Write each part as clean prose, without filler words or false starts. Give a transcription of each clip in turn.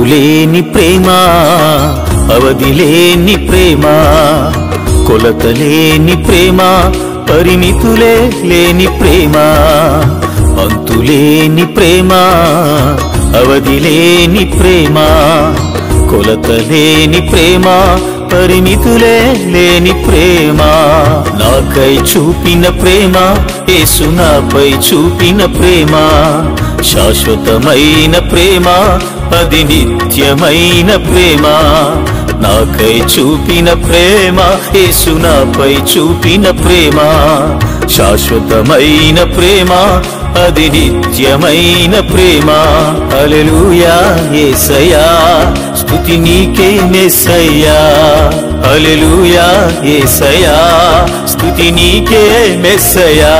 అంతులేని ప్రేమ, అవధిలేని ప్రేమ, కొలతలేని ప్రేమ, పరిమితులే లేని ప్రేమ. అంతులేని ప్రేమ, అవధిలేని ప్రేమ, కొలతలేని ప్రేమ, పరిమితులే లేని ప్రేమ. నాకై చూపిన ప్రేమ, యేసు నాపై చూపిన ప్రేమ, శాశ్వతమైన ప్రేమ, అది నిత్యమైన ప్రేమ. నాకై చూపిన ప్రేమ, యేసు నాపై చూపిన ప్రేమ, శాశ్వతమైన ప్రేమ, అది నిత్యమైన ప్రేమ. హల్లెలూయా యేసయ్యా, స్తుతి నీకే మెస్సయ్యా. హల్లెలూయా యేసయ్యా, స్తుతి నీకే మెస్సయ్యా.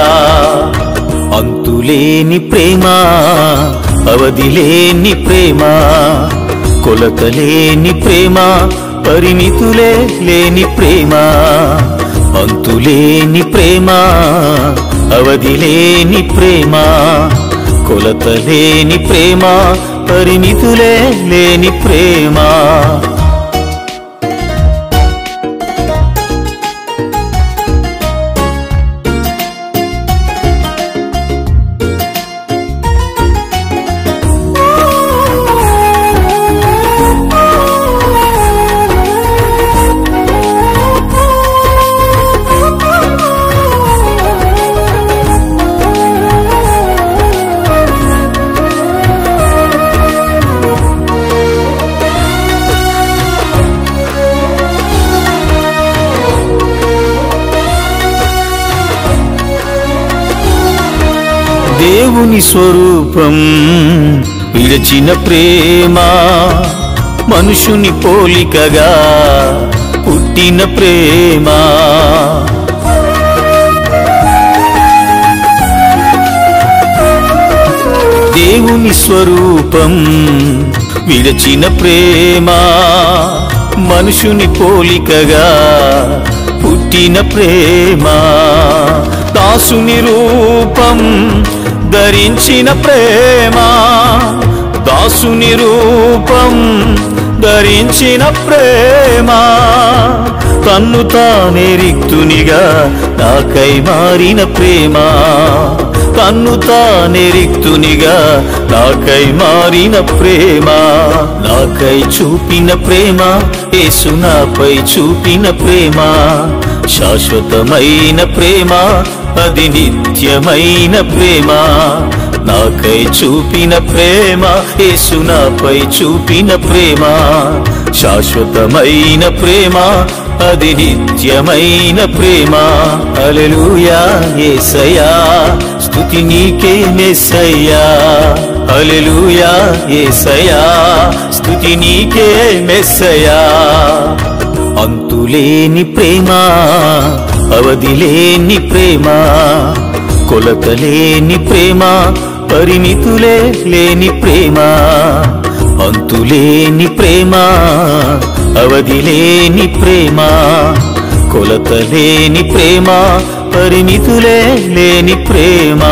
అంతులేని ప్రేమ, అవధిలేని ప్రేమ, కొలతలేని ప్రేమ, పరిమితులే లేని ప్రేమ. అంతులేని ప్రేమ, అవధిలేని ప్రేమ, కొలతలేని ప్రేమ, పరిమితులే లేని ప్రేమ. దేవుని స్వరూపం విరచిన ప్రేమ, మనుషుని పోలికగా పుట్టిన ప్రేమ. దేవుని స్వరూపం విరచిన ప్రేమ, మనుషుని పోలికగా పుట్టిన ప్రేమ. దాసుని రూపం ధరించిన ప్రేమ, దాసుని రూపం ధరించిన ప్రేమ. తన్ను తానే రిక్తునిగా నాకై మారిన ప్రేమ, తన్ను తానే రిక్తునిగా నాకై మారిన ప్రేమ. నాకై చూపిన ప్రేమ, యేసు నాపై చూపిన ప్రేమ, శాశ్వతమైన ప్రేమ, అది నిత్యమైన ప్రేమ. నాకై చూపిన ప్రేమ, యేసు నాపై చూపిన ప్రేమ, శాశ్వతమైన ప్రేమ, అది నిత్యమైన ప్రేమ. హల్లెలూయా యేసయ్యా, స్తుతి నీకే మెస్సయ్యా. హల్లెలూయా యేసయ్యా, స్తుతి నీకే మెస్సయ్యా. అంతులేని ప్రేమ, అవధిలేని ప్రేమ, కొలతలేని ప్రేమ, పరిమితులే లేని ప్రేమ. అంతులేని ప్రేమ, అవధిలేని ప్రేమ, కొలతలేని ప్రేమ, పరిమితులే లేని ప్రేమ.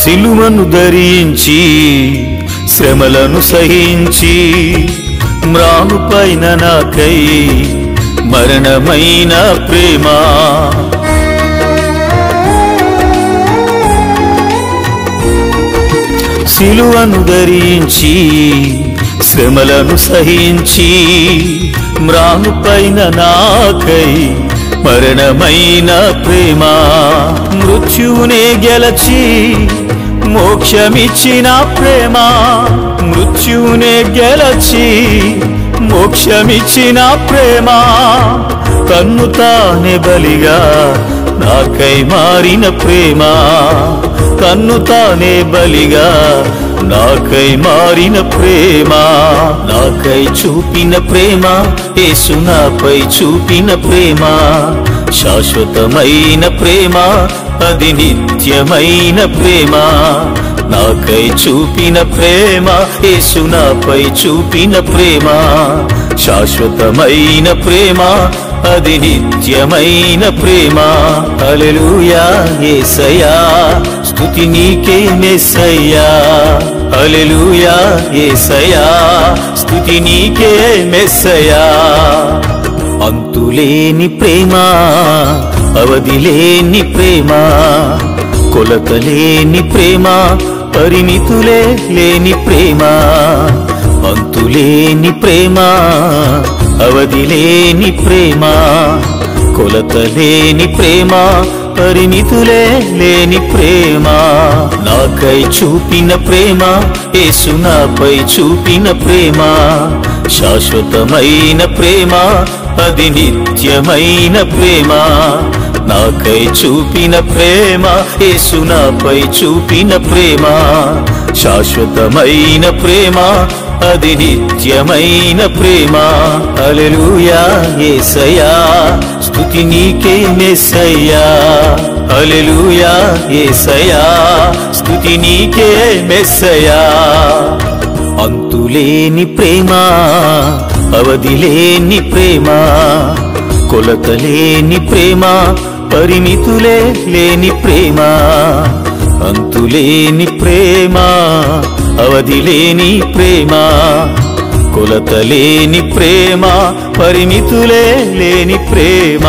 సిలువను ధరించి శ్రమలను సహించి మ్రానుపైన నాకై మరణమైన ప్రేమ. సిలువను ధరించి శ్రమలను సహించి మ్రానుపైన నాకై మరణమైన ప్రేమ. మృత్యువునే గెలచి మోక్షమిచ్చిన ప్రేమ, మృత్యువునే గెలచి మోక్షమిచ్చిన ప్రేమ. తన్ను తానే బలిగా నాకై మారిన ప్రేమ, తన్ను తానే బలిగా నాకై మారిన ప్రేమ, నాకై చూపిన ప్రేమ, యేసు నాపై చూపిన ప్రేమ, శాశ్వతమైన ప్రేమ, అది నిత్యమైన ప్రేమ. నాకై చూపిన ప్రేమ, యేసు నాపై చూపిన ప్రేమ, శాశ్వతమైన ప్రేమ, అది నిత్యమైన ప్రేమ. హల్లెలూయా యేసయ్యా, స్తుతి నీకే మెస్సయ్యా. హల్లెలూయా యేసయ్యా, స్తుతి నీకే మెస్సయ్యా. అంతులేని ప్రేమ, అవధిలేని ప్రేమ, కొలతలేని ప్రేమ, పరిమితులే లేని ప్రేమ. అంతులేని ప్రేమ, అవధిలేని ప్రేమ, కొలతలేని ప్రేమ, పరిమితులే లేని ప్రేమ. నాకై చూపిన ప్రేమ, యేసు నాపై చూపిన ప్రేమ, శాశ్వతమైన ప్రేమ, అది నిత్యమైన ప్రేమ. నాకై చూపిన ప్రేమ, యేసు నాపై చూపిన ప్రేమ, శాశ్వతమైన ప్రేమ, అది నిత్యమైన ప్రేమ. హల్లెలూయా యేసయ్యా, స్తుతి నీకే మెస్సయ్యా. హల్లెలూయా యేసయ్యా, స్తుతి నీకే మెస్సయ్యా. అంతులేని ప్రేమ, అవధిలేని ప్రేమ, కొలతలేని ప్రేమ, పరిమితులే లేని ప్రేమ. అంతులేని ప్రేమ, అవధిలేని ప్రేమ, కొలతలేని ప్రేమ, పరిమితులే లేని ప్రేమ.